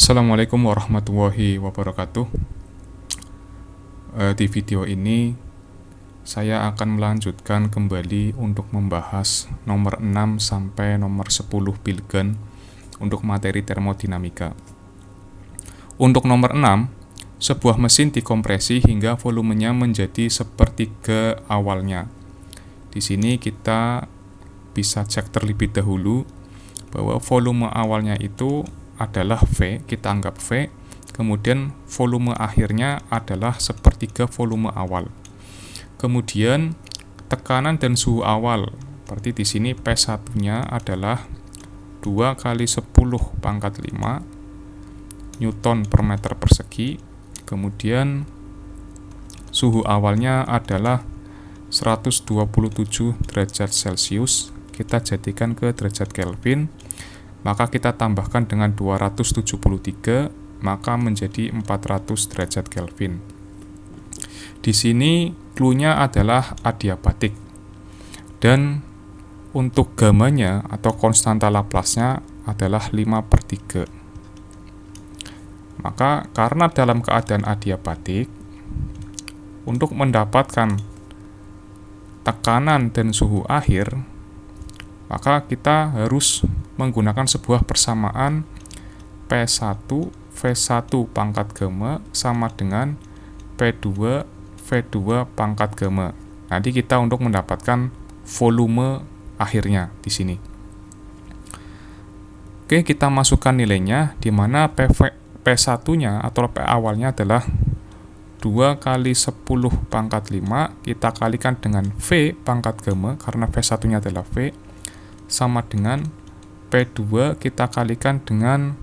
Assalamualaikum warahmatullahi wabarakatuh. Di video ini saya akan melanjutkan kembali untuk membahas nomor 6 sampai nomor 10 Bilgen untuk materi termodinamika. Untuk nomor 6, sebuah mesin dikompresi hingga volumenya menjadi sepertiga awalnya. Di sini kita bisa cek terlebih dahulu bahwa volume awalnya itu adalah V, kita anggap V, kemudian volume akhirnya adalah sepertiga volume awal. Kemudian tekanan dan suhu awal, berarti di sini P1-nya adalah 2 kali 10 pangkat 5 Newton per meter persegi. Kemudian suhu awalnya adalah 127 derajat Celcius, kita jadikan ke derajat Kelvin, maka kita tambahkan dengan 273, maka menjadi 400 derajat Kelvin. Di sini clue-nya adalah adiabatik, dan untuk gamanya atau konstanta Laplace-nya adalah 5/3. Maka karena dalam keadaan adiabatik, untuk mendapatkan tekanan dan suhu akhir, maka kita harus menggunakan sebuah persamaan P1 V1 pangkat gamma sama dengan P2 V2 pangkat gamma. Nanti kita untuk mendapatkan volume akhirnya di sini. Oke, kita masukkan nilainya, di mana P1-nya atau P awalnya adalah 2 kali 10 pangkat 5, kita kalikan dengan V pangkat gamma, karena V1-nya adalah V, sama dengan P2 kita kalikan dengan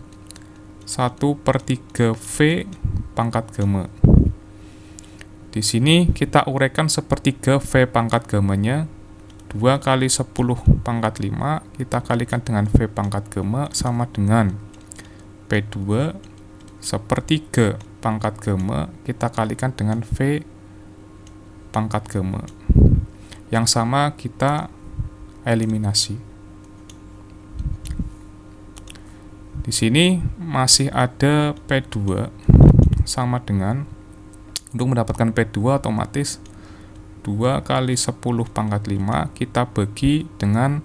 1/3 V pangkat gamma. Di sini kita uraikan sepertiga V pangkat gammanya, 2 kali 10 pangkat 5, kita kalikan dengan V pangkat gamma sama dengan P2 sepertiga pangkat gamma, kita kalikan dengan V pangkat gamma. Yang sama kita eliminasi. Di sini masih ada P2 sama dengan, untuk mendapatkan P2 otomatis 2 kali 10 pangkat 5 kita bagi dengan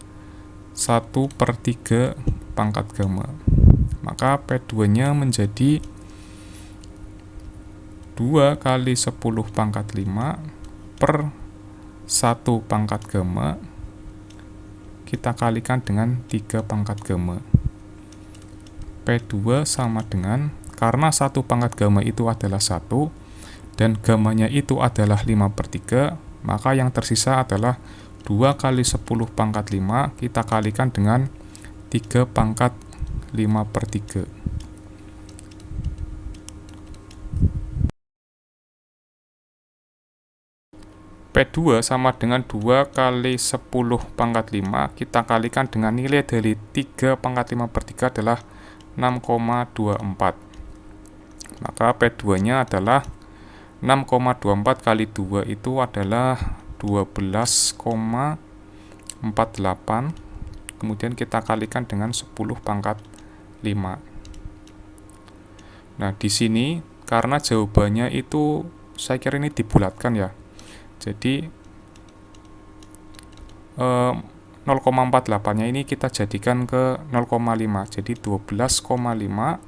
1/3 pangkat gamma. Maka P2-nya menjadi 2 kali 10 pangkat 5 per 1 pangkat gamma, kita kalikan dengan 3 pangkat gamma. P2 sama dengan, karena 1 pangkat gamma itu adalah 1 dan gammanya itu adalah 5/3, maka yang tersisa adalah 2 kali 10 pangkat 5 kita kalikan dengan 3 pangkat 5/3. P2 sama dengan 2 kali 10 pangkat 5 kita kalikan dengan nilai dari 3 pangkat 5/3 adalah 6,24. Maka P2-nya adalah 6,24 kali 2 itu adalah 12,48. Kemudian kita kalikan dengan 10 pangkat 5. Nah, di sini karena jawabannya itu saya kira ini dibulatkan ya. Jadi 0,48-nya ini kita jadikan ke 0,5. Jadi 12,5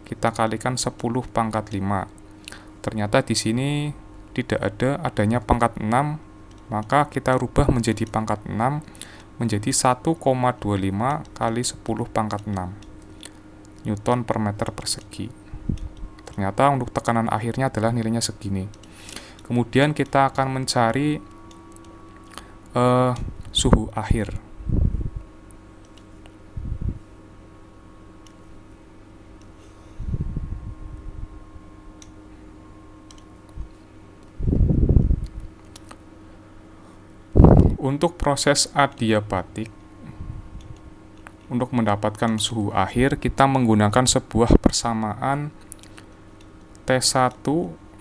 kita kalikan 10 pangkat 5. Ternyata di sini tidak adanya pangkat 6, maka kita rubah menjadi pangkat 6 menjadi 1,25 kali 10 pangkat 6 Newton per meter persegi. Ternyata untuk tekanan akhirnya adalah nilainya segini. Kemudian kita akan mencari suhu akhir. Untuk proses adiabatik, untuk mendapatkan suhu akhir, kita menggunakan sebuah persamaan T1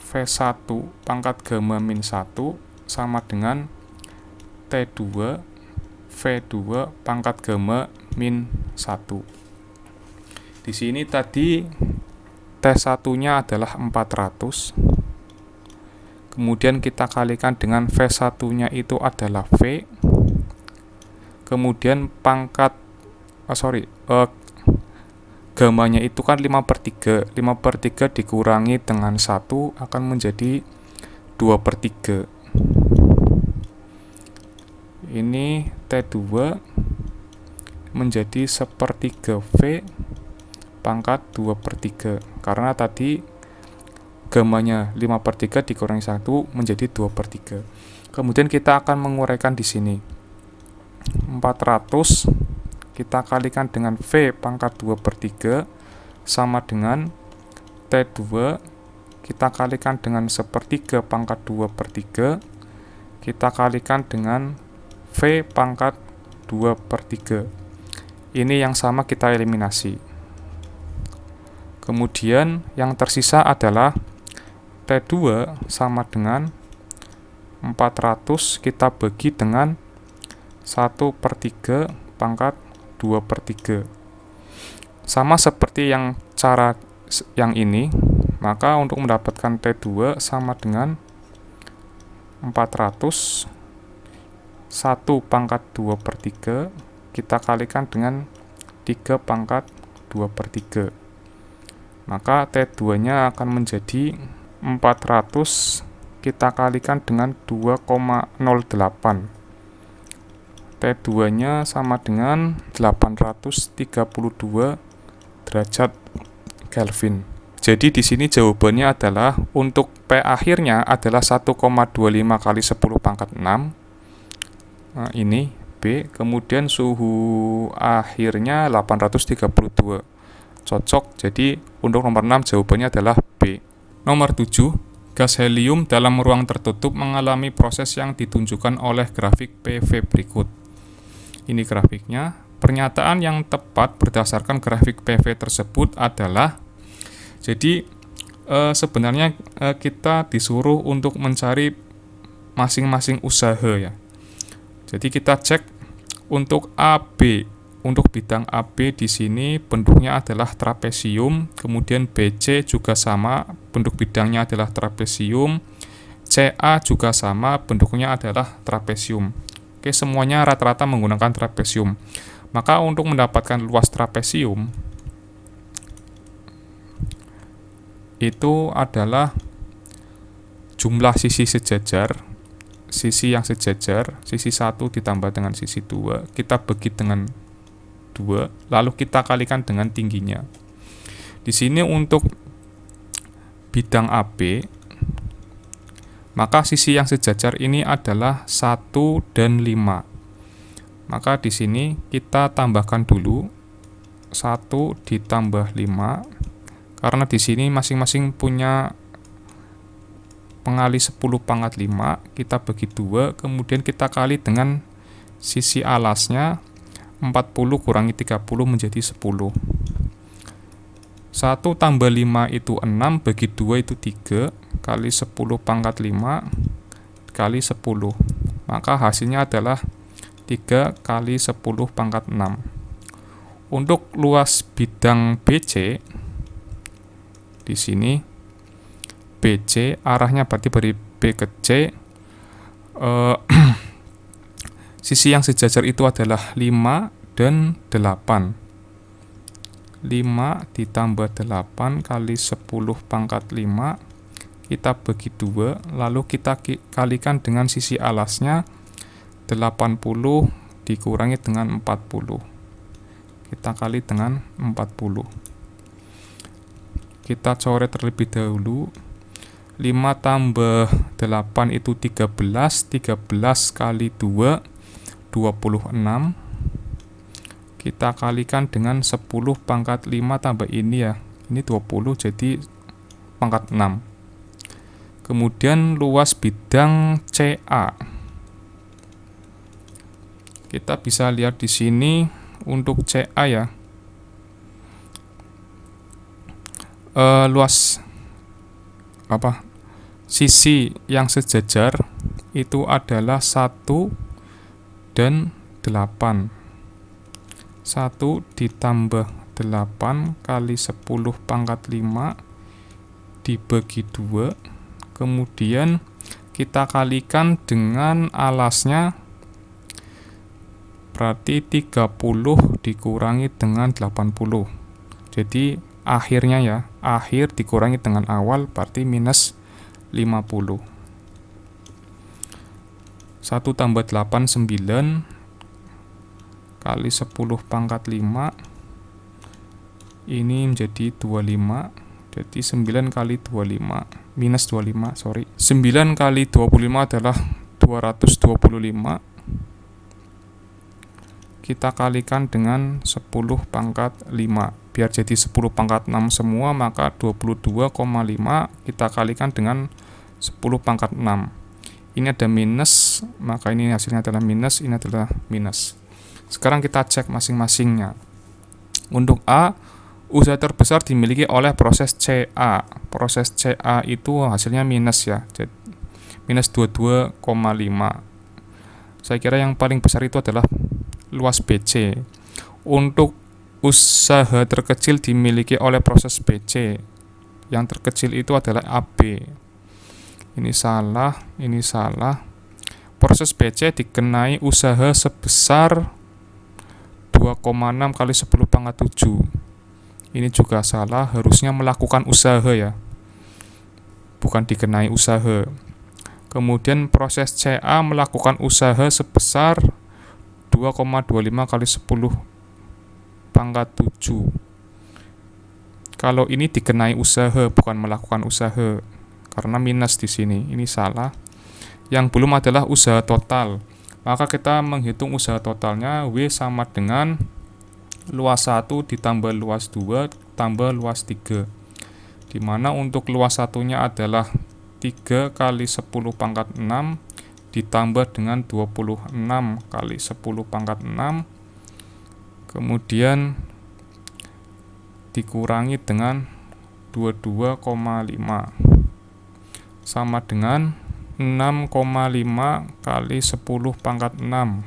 V1 pangkat gamma min 1 sama dengan T2 V2 pangkat gamma min 1. Di sini tadi T1-nya adalah 400. Kemudian kita kalikan dengan V1-nya itu adalah V. Kemudian gamanya itu kan 5/3. 5/3 dikurangi dengan 1 akan menjadi 2/3. Ini T2 menjadi 1/3 V pangkat 2/3. Karena tadi gamanya 5/3 dikurangi 1 menjadi 2/3. Kemudian kita akan menguraikan di sini. 400 kita kalikan dengan V pangkat 2/3 sama dengan T2 kita kalikan dengan 1/3 pangkat 2/3 kita kalikan dengan V pangkat 2/3. Ini yang sama kita eliminasi. Kemudian yang tersisa adalah T2 sama dengan 400 kita bagi dengan 1/3 pangkat 2/3. Sama seperti yang cara yang ini, maka untuk mendapatkan T2 sama dengan 400 1 pangkat 2/3 kita kalikan dengan 3 pangkat 2/3. Maka T2-nya akan menjadi 400 kita kalikan dengan 2,08. T2-nya sama dengan 832 derajat Kelvin. Jadi di sini jawabannya adalah untuk P akhirnya adalah 1,25 kali 10 pangkat 6. Nah, ini B. Kemudian suhu akhirnya 832. Cocok. Jadi untuk nomor 6 jawabannya adalah B. Nomor 7. Gas helium dalam ruang tertutup mengalami proses yang ditunjukkan oleh grafik PV berikut. Ini grafiknya. Pernyataan yang tepat berdasarkan grafik PV tersebut adalah, jadi sebenarnya kita disuruh untuk mencari masing-masing usaha ya. Jadi kita cek untuk AB. Untuk bidang AB di sini bentuknya adalah trapesium, kemudian BC juga sama, bentuk bidangnya adalah trapesium, CA juga sama, bentuknya adalah trapesium. Oke, semuanya rata-rata menggunakan trapesium. Maka untuk mendapatkan luas trapesium itu adalah jumlah sisi sejajar, sisi yang sejajar, sisi 1 ditambah dengan sisi 2, kita bagi dengan 2, lalu kita kalikan dengan tingginya. Di sini untuk bidang AB, maka sisi yang sejajar ini adalah 1 dan 5. Maka di sini kita tambahkan dulu 1 ditambah 5, karena di sini masing-masing punya pengali 10 pangkat 5, kita bagi 2, kemudian kita kali dengan sisi alasnya, 40 kurangi 30 menjadi 10. 1 tambah 5 itu 6, bagi 2 itu 3, kali 10 pangkat 5, kali 10. Maka hasilnya adalah 3 kali 10 pangkat 6. Untuk luas bidang BC, di sini BC arahnya berarti dari B ke C, sisi yang sejajar itu adalah 5 dan 8. 5 ditambah 8 kali 10 pangkat 5, kita bagi 2, lalu kita kalikan dengan sisi alasnya, 80 dikurangi dengan 40. Kita kali dengan 40. Kita coret terlebih dahulu. 5 tambah 8 itu 13. 13 kali 2, 26. Kita kalikan dengan 10 pangkat 5 tambah ini ya. Ini 20, jadi pangkat 6. Kemudian luas bidang CA. Kita bisa lihat di sini untuk CA ya. Luas sisi yang sejajar itu adalah 1 dan 8. 1 ditambah 8 kali 10 pangkat 5 dibagi 2, kemudian kita kalikan dengan alasnya, berarti 30 dikurangi dengan 80. Jadi akhirnya ya, akhir dikurangi dengan awal berarti minus 50. 1 tambah 8, 9 kali 10 pangkat 5, ini menjadi 25. Jadi 9 kali 25 minus 25, sorry. 9 kali 25 adalah 225. Kita kalikan dengan 10 pangkat 5. Biar jadi 10 pangkat 6 semua, maka 22,5 kita kalikan dengan 10 pangkat 6. Ini ada minus, maka ini hasilnya adalah minus, ini adalah minus. Sekarang kita cek masing-masingnya. Untuk A, usaha terbesar dimiliki oleh proses CA. Proses CA itu hasilnya minus ya, minus 22,5. Saya kira yang paling besar itu adalah luas BC. Untuk usaha terkecil dimiliki oleh proses BC. Yang terkecil itu adalah AB. Ini salah, ini salah. Proses BC dikenai usaha sebesar 2,6 kali 10 pangkat 7. Ini juga salah, harusnya melakukan usaha ya, bukan dikenai usaha. Kemudian proses CA melakukan usaha sebesar 2,25 kali 10 pangkat 7. Kalau ini dikenai usaha, bukan melakukan usaha, karena minus di sini. Ini salah. Yang belum adalah usaha total. Maka kita menghitung usaha totalnya, W sama dengan luas 1 ditambah luas 2 tambah luas 3, dimana untuk luas satunya adalah 3 kali 10 pangkat 6 ditambah dengan 26 kali 10 pangkat 6, kemudian dikurangi dengan 22,5 sama dengan 6,5 kali 10 pangkat 6,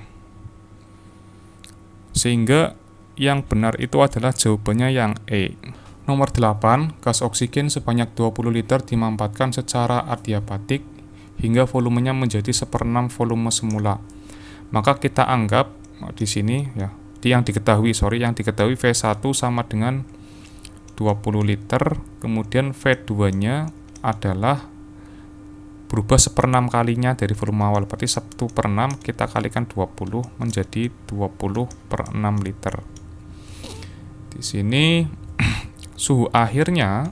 sehingga yang benar itu adalah jawabannya yang E. Nomor 8, gas oksigen sebanyak 20 liter dimampatkan secara adiabatik hingga volumenya menjadi 1/6 volume semula. Maka kita anggap di sini ya, yang diketahui V1 sama dengan 20 liter, kemudian V2-nya adalah berubah 1/6 kalinya dari volume awal, berarti 1/6 kita kalikan 20 menjadi 20/6 liter. Di sini suhu akhirnya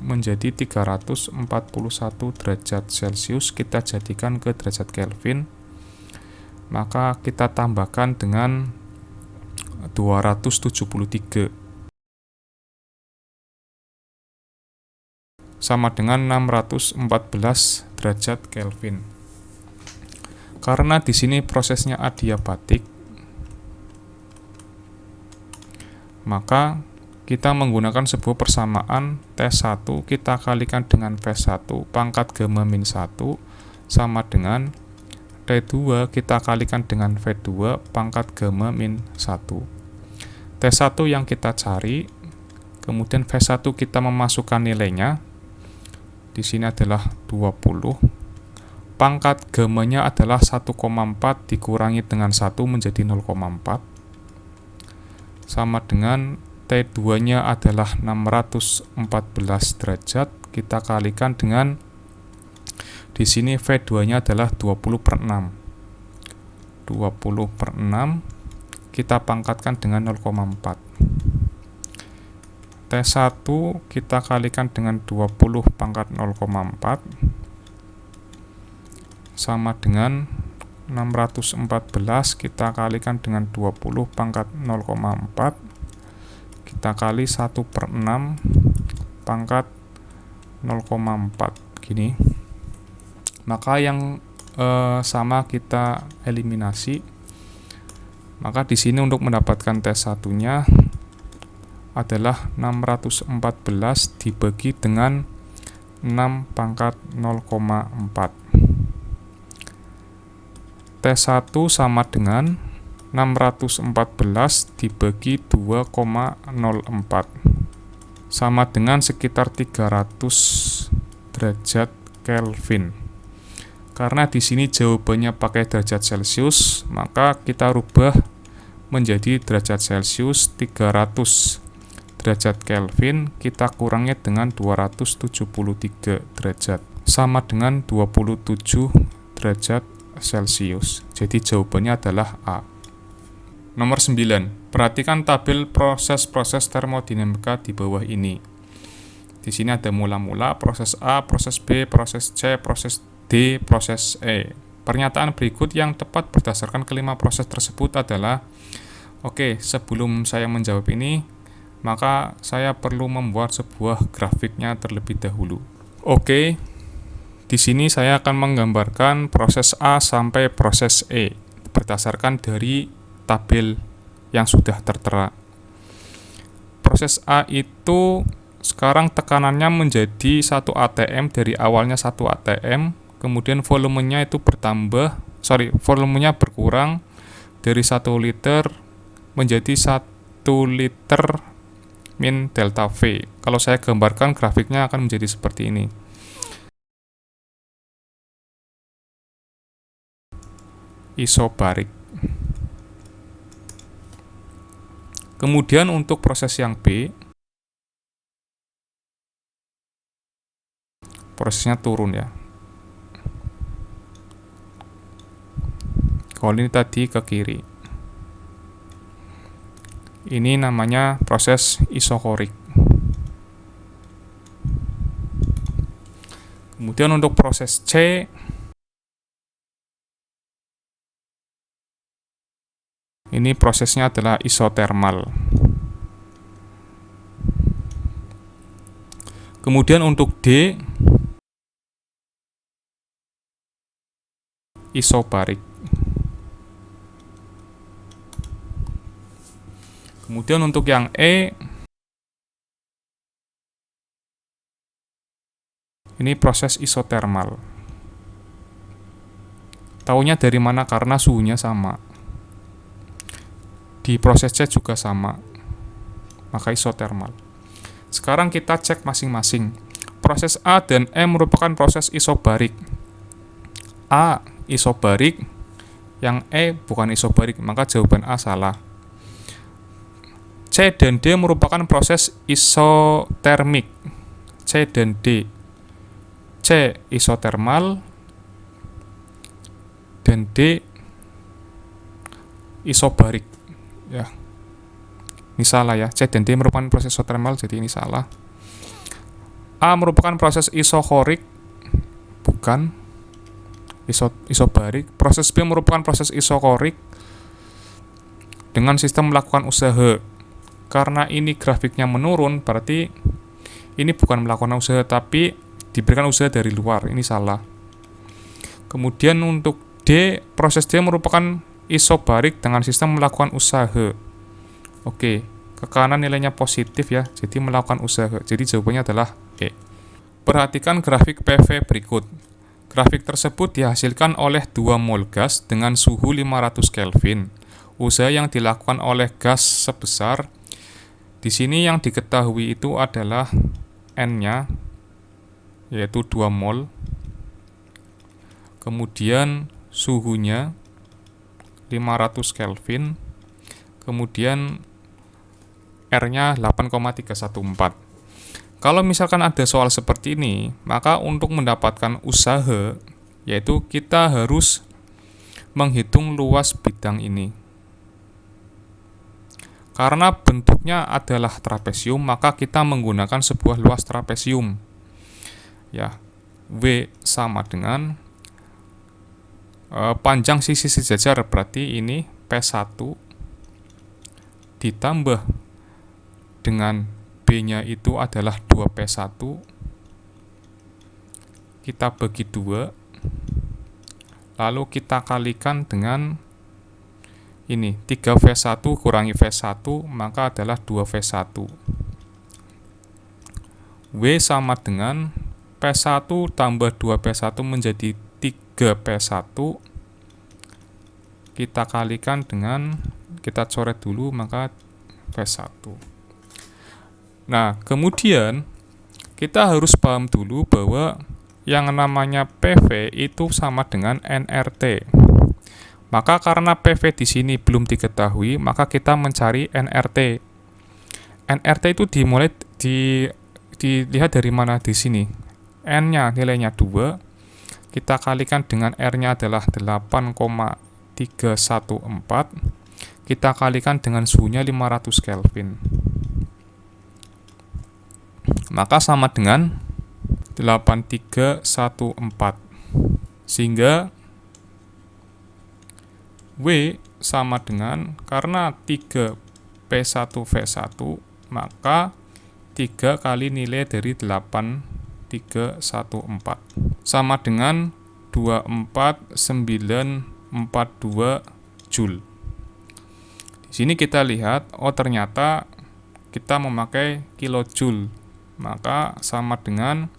menjadi 341 derajat Celcius, kita jadikan ke derajat Kelvin, maka kita tambahkan dengan 273 sama dengan 614 derajat Kelvin. Karena di sini prosesnya adiabatik, maka kita menggunakan sebuah persamaan T1 kita kalikan dengan V1 pangkat gamma min 1 sama dengan T2 kita kalikan dengan V2 pangkat gamma min 1. T1 yang kita cari, kemudian V1 kita memasukkan nilainya. Di sini adalah 20. Pangkat gammanya adalah 1,4 dikurangi dengan 1 menjadi 0,4. Sama dengan T2-nya adalah 614 derajat, kita kalikan dengan di sini V2-nya adalah 20/6. 20/6 kita pangkatkan dengan 0,4. T1 kita kalikan dengan 20 pangkat 0,4 sama dengan 614 kita kalikan dengan 20 pangkat 0,4 kita kali 1/6 pangkat 0,4 gini. Maka yang sama kita eliminasi. Maka di sini untuk mendapatkan T1-nya adalah 614 dibagi dengan 6 pangkat 0,4. T1 sama dengan 614 dibagi 2,04. sama dengan sekitar 300 derajat Kelvin. Karena di sini jawabannya pakai derajat Celcius, maka kita rubah menjadi derajat Celcius 300 derajat Kelvin, kita kurangi dengan 273 derajat, sama dengan 27 derajat Celcius. Jadi jawabannya adalah A. Nomor 9. Perhatikan tabel proses-proses termodinamika di bawah ini. Di sini ada mula-mula, proses A, proses B, proses C, proses D, proses E. Pernyataan berikut yang tepat berdasarkan kelima proses tersebut adalah, oke, sebelum saya menjawab ini, maka saya perlu membuat sebuah grafiknya terlebih dahulu. Oke, di sini saya akan menggambarkan proses A sampai proses E berdasarkan dari tabel yang sudah tertera. Proses A itu sekarang tekanannya menjadi 1 atm dari awalnya 1 atm, kemudian volumenya berkurang dari 1 liter menjadi 1 liter min delta V. Kalau saya gambarkan grafiknya akan menjadi seperti ini. Isobarik. Kemudian untuk proses yang B, prosesnya turun ya. Kalau ini tadi ke kiri. Ini namanya proses isokorik. Kemudian untuk proses C, ini prosesnya adalah isotermal. Kemudian untuk D, isobarik. Kemudian untuk yang E, ini proses isotermal. Taunya dari mana? Karena suhunya sama. Di proses C juga sama, maka isotermal. Sekarang kita cek masing-masing. Proses A dan E merupakan proses isobarik. A isobarik, yang E bukan isobarik, maka jawaban A salah. C dan D merupakan proses isotermik. C dan D. C isotermal dan D isobarik. Ya. Ini salah ya. C dan D merupakan proses isotermal, jadi ini salah. A merupakan proses isokorik, bukan isobarik. Proses B merupakan proses isokorik dengan sistem melakukan usaha. Karena ini grafiknya menurun, berarti ini bukan melakukan usaha, tapi diberikan usaha dari luar. Ini salah. Kemudian untuk D, proses D merupakan isobarik dengan sistem melakukan usaha. Oke, ke kanan nilainya positif ya, jadi melakukan usaha. Jadi jawabannya adalah E. Perhatikan grafik PV berikut. Grafik tersebut dihasilkan oleh 2 mol gas dengan suhu 500 Kelvin. Usaha yang dilakukan oleh gas sebesar, di sini yang diketahui itu adalah N-nya, yaitu 2 mol. Kemudian suhunya 500 Kelvin. Kemudian R-nya 8,314. Kalau misalkan ada soal seperti ini, maka untuk mendapatkan usaha, yaitu kita harus menghitung luas bidang ini. Karena bentuknya adalah trapesium, maka kita menggunakan sebuah luas trapesium. Ya, W sama dengan panjang sisi sejajar, berarti ini P1 ditambah dengan B-nya itu adalah 2P1. Kita bagi 2. Lalu kita kalikan dengan ini 3V1 kurangi V1, maka adalah 2V1. W sama dengan P1 tambah 2P1 menjadi 3P1. Kita kalikan dengan, kita coret dulu, maka V1. Nah, kemudian kita harus paham dulu bahwa yang namanya PV itu sama dengan nRT. Maka karena PV di sini belum diketahui, maka kita mencari nRT. nRT itu dilihat dari mana di sini. N-nya nilainya 2, kita kalikan dengan R-nya adalah 8,314, kita kalikan dengan suhunya 500 Kelvin. Maka sama dengan 8314. Sehingga W sama dengan, karena 3P1V1, maka 3 kali nilai dari 8314 sama dengan 24942 Joule. Di sini kita lihat, oh ternyata kita memakai kilojoule, maka sama dengan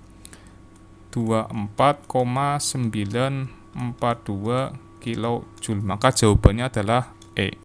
24,942 kilojoule. Maka jawabannya adalah E.